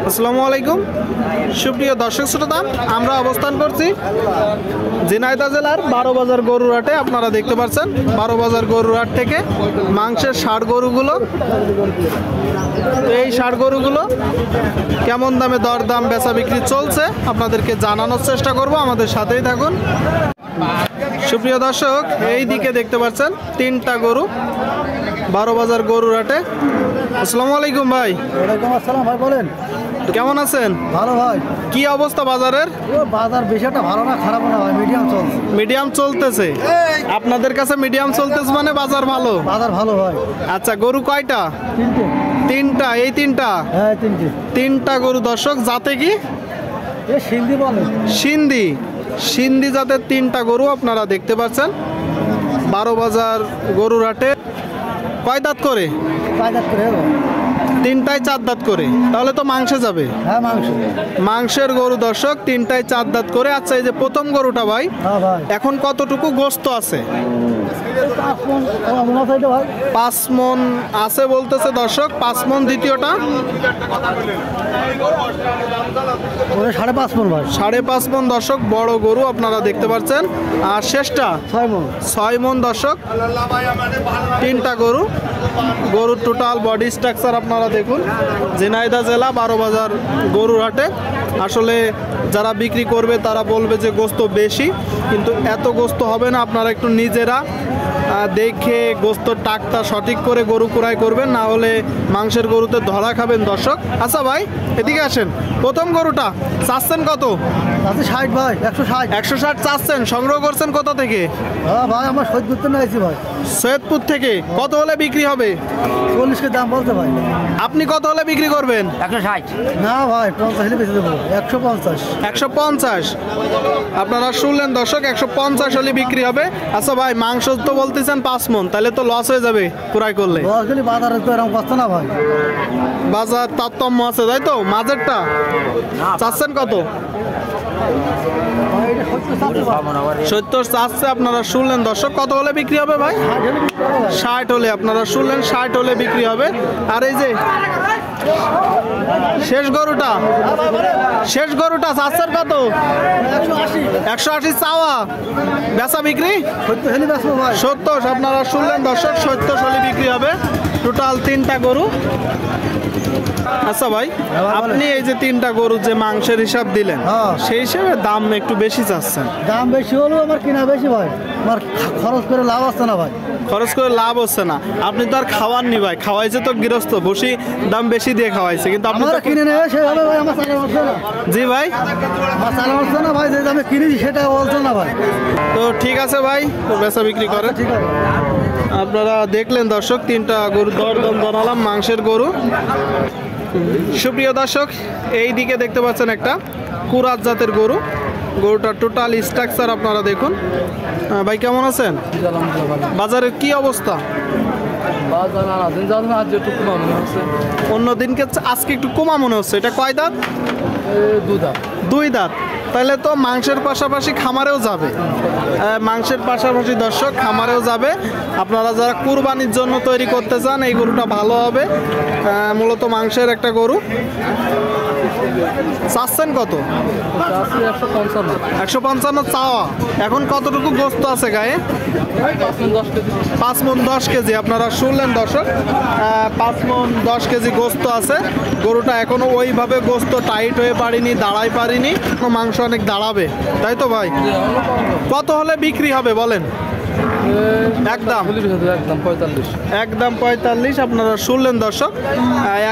আসসালামু আলাইকুম সুপ্রিয় দর্শক শ্রোতা, আমরা অবস্থান করছি ঝিনাইদহ জেলার 12 বাজার গরুর হাটে। আপনারা দেখতে পাচ্ছেন 12 বাজার গরুর হাট থেকে মাংসের ষাঁড় গরুগুলো, এই ষাঁড় গরুগুলো কেমন দামে দরদাম বেচা বিক্রি চলছে আপনাদেরকে জানানোর চেষ্টা করব। আমাদের সাথেই থাকুন। সুপ্রিয় দর্শক, এই দিকে দেখতে পাচ্ছেন 3টা গরু 12 বাজার গরুর হাটে। আসসালামু আলাইকুম ভাই। ওয়ালাইকুম আসসালাম ভাই, বলেন কেমন আছেন? ভালো ভাই। কি অবস্থা বাজারের? বাজার বেশি একটা ভালো না খারাপ না ভাই, মিডিয়াম চলছে। মিডিয়াম চলতেছে? আপনাদের কাছে মিডিয়াম চলতেছে মানে বাজার ভালো? বাজার ভালো ভাই। আচ্ছা, গরু কয়টা? 3টা। এই 3টা? হ্যাঁ 3টা গরু দর্শক, জাতে কি? এ সিন্ধি বলে। সিন্ধি জাতের 3টা গরু আপনারা দেখতে পাচ্ছেন 12 বাজার গরুর হাটে। কয় দাঁত করে? 5 দাঁত করে। 3টায় 4 দাঁত করে, তাহলে তো মাংসে যাবে। হ্যাঁ মাংসের গরু দর্শক, 3টায় 4 দাঁত করে। আচ্ছা, এই যে প্রথম গরুটা ভাই, হ্যাঁ ভাই, এখন কতটুকু গোস্ত আছে? 5 মণ আছে বলতেছে দর্শক। 5 মণ। দ্বিতীয়টা? 5.5 মণ ভাই। 5.5 মণ দর্শক, বড় গরু আপনারা দেখতে পাচ্ছেন। আর শেষটা 6 মণ দর্শক। 3টা গরুর টোটাল বডি স্ট্রাকচার আপনারা দেখুন। ঝিনাইদহ জেলা 12 বাজার গরুর হাটে। আসলে যারা বিক্রি করবে তারা বলবে যে গোস্ত বেশি, কিন্তু এত গোস্ত হবে না। আপনারা একটু নিজেরা দেখে গোস্ত টাকটা সঠিক করে গরু ক্রয় করবেন, না হলে মাংসের গরুতে ধরা খাবেন দর্শক। আচ্ছা ভাই, এদিকে আসেন। প্রথম গরুটা চাচ্ছেন কত? 60 ভাই। 160 চাচ্ছেন। সংগ্রহ করছেন কোথা থেকে? হ্যাঁ ভাই, আমার সৈয়দপুর থেকে আইছি ভাই। সৈয়দপুর থেকে। কত হলে বিক্রি হবে? 40 কে দাম বলতে ভাই। আপনি কত হলে বিক্রি করবেন? 160 না ভাই, 50 হলে বেশি দেবো। 150। 150 আপনারা শুনলেন দর্শক, 150 হলে বিক্রি হবে। আচ্ছা ভাই, মাংস তো বলতেছেন 5 মণ, তাহলে তো লস হয়ে যাবে ক্রয় করলে। বাজারে তো এরকম কষ্ট না ভাই। বাজার তারতম্য আছে, তাই তো? মাঝেরটা চাচ্ছেন কত? 70 চাচ্ছে। আপনারা শুনলেন দর্শক, কত হলে বিক্রি হবে ভাই? 60 হলে। আপনারা শুনলেন 60 হলে বিক্রি হবে। আর এই যে শেষ গরুটা চাচ্ছেন কত? 180 চাওয়া, বেচা বিক্রি 70। আপনারা শুনলেন দর্শক, 70 হলে বিক্রি হবে। টোটাল 3টা গরু। আচ্ছা ভাই, আপনি এই যে 3টা গরু যে মাংসের হিসাব দিলেন, সেই হিসেবে দাম একটু বেশি চাচ্ছেন। দাম বেশি হলেও আমার কিনা বেশি ভাই। আমার খরচ করে লাভ আসছে না ভাই। খরচ করে লাভ হচ্ছে না। আপনি তো আর খাওয়াননি ভাই, খাওয়াইছে তো গৃহস্থ, বসি দাম বেশি দিয়ে খাওয়াইছে, কিন্তু আপনি তো কিনে নেবে সেভাবে ভাই। আমার চালা হচ্ছে না। জি ভাই, আমার চালা হচ্ছে না ভাই। যে দামে কিনেছি সেটা বলছে না ভাই। তো ঠিক আছে ভাই, তো বেচা বিক্রি করেন। ঠিক আছে। আপনারা দেখলেন দর্শক, 3টা গরু দরদাম জানালাম, মাংসের গরু। সুপ্রিয় দর্শক, এই দিকে দেখতে পাচ্ছেন একটা কুরাত জাতের গরু। গরুটার টোটাল স্ট্রাকচার আপনারা দেখুন। ভাই কেমন আছেন? বাজারের কি অবস্থা? অন্যদিনকে আজকে একটু কমা মনে হচ্ছে। এটা কয় দাঁত? 2 দাঁত। তাহলে তো মাংসের পাশাপাশি খামারেও যাবে। মাংসের পাশাপাশি দর্শক খামারেও যাবে। আপনারা যারা কুরবানির জন্য তৈরি করতে চান, এই গরুটা ভালো হবে। মূলত মাংসের একটা গরু। চাচ্ছেন কত? 155 চাওয়া। এখন কতটুকু গোস্ত আছে গায়ে? 5 মণ 10 কেজি। আপনারা শুনলেন দর্শক, 5 মণ 10 কেজি গোস্ত আছে। গরুটা এখনো ওইভাবে গোস্ত টাইট হয়ে পারিনি, দাঁড়াই পারিনি। মাংস অনেক দাঁড়াবে, তাই তো ভাই? কত হলে বিক্রি হবে বলেন? একদম 45। আপনারা শুনলেন দর্শক,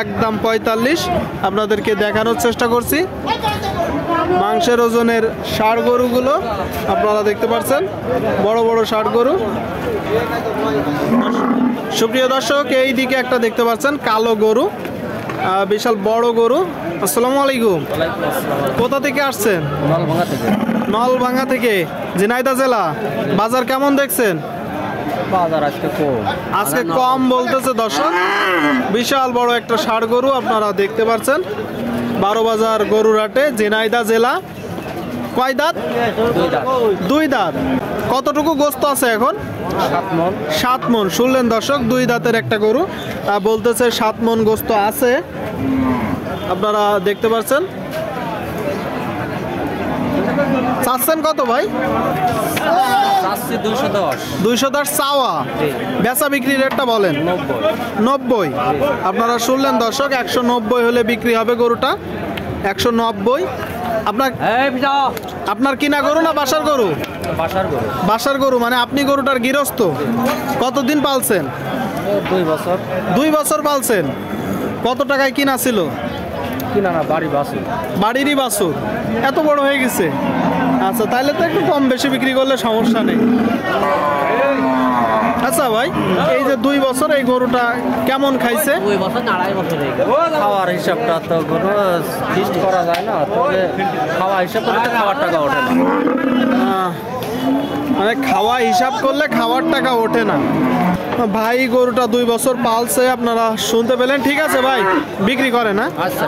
একদম 45 আপনাদেরকে দেখানোর চেষ্টা করছি। মাংসের ওজনের ষাঁড় গরুগুলো আপনারা দেখতে পাচ্ছেন, বড় বড় ষাঁড় গরু। সুপ্রিয় দর্শক, এই দিকে একটা দেখতে পাচ্ছেন কালো গরু, বিশাল বড় গরু। আসসালামু আলাইকুম। কোথা থেকে আসছেন? নলভাঙ্গা থেকে। ঝিনাইদহ জেলা। বাজার কেমন দেখছেন? বাজার আজকে কম বলতেছে দর্শক। বিশাল বড় একটা ষাঁড় গরু আপনারা দেখতে পাচ্ছেন 12 বাজার গরুর হাটে, ঝিনাইদহ জেলা। কয় দাঁত? 2 দাঁত। কতটুকু গোস্ত আছে এখন? 7 মণ। শুনলেন দর্শক, 2 দাঁতের একটা গরু, বলতেছে 7 মণ গোস্ত আছে। আপনারা দেখতে পাচ্ছেন। চাচ্ছেন কত ভাই? 210 চাওয়া, বেচা বিক্রি রেটটা বলেন। 90। আপনারা শুনলেন দর্শক, 190 হলে বিক্রি হবে গরুটা। 190। আপনার কিনা গরু না বাসার গরু? বাসার গরু মানে আপনি গরুটার গৃহস্থ। কতদিন পালছেন? 2 বছর। 2 বছর পালছেন। কত টাকায় কিনা ছিল? কিনা না, বাড়ি বাছুর। বাড়িরই বাছুর, এত বড় হয়ে গেছে। আচ্ছা, তাহলে তো একটু কম বেশি বিক্রি করলে সমস্যা নেই। আচ্ছা ভাই, এই যে 2 বছর এই গরুটা কেমন খাইছে? 2 বছর না, 2.5 বছর। খাওয়ার হিসাবটা তো কোনো ফিক্সড করা যায় না, তবে খাওয়া হিসাব করলে তো খাওয়ার টাকা ওঠে না। মানে খাওয়া হিসাব করলে খাওয়ার টাকা ওঠে না। ভাই গরুটা 2 বছর পালছে, আপনারা শুনতে পেলেন। ঠিক আছে ভাই, বিক্রি করে না। আচ্ছা।